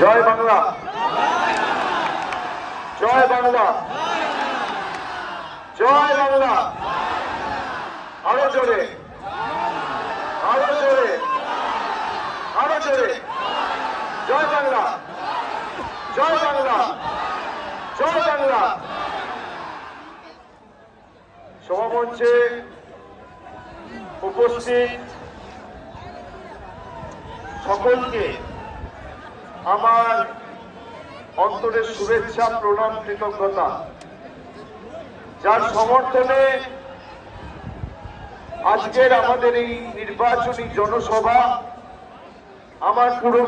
জয় বাংলা, জয় বাংলা, জয় বাংলা। আরো জোরে, আরো জোরে, আরো জোরে। জয় বাংলা, জয় বাংলা, জয় বাংলা। সভামঞ্চে উপস্থিত সকলকে আমার অন্তরের শুভেচ্ছা, প্রণাম, কৃতজ্ঞতা। যার সমর্থনে আজকের আমাদের এই নির্বাচনী জনসভা আমার পুরো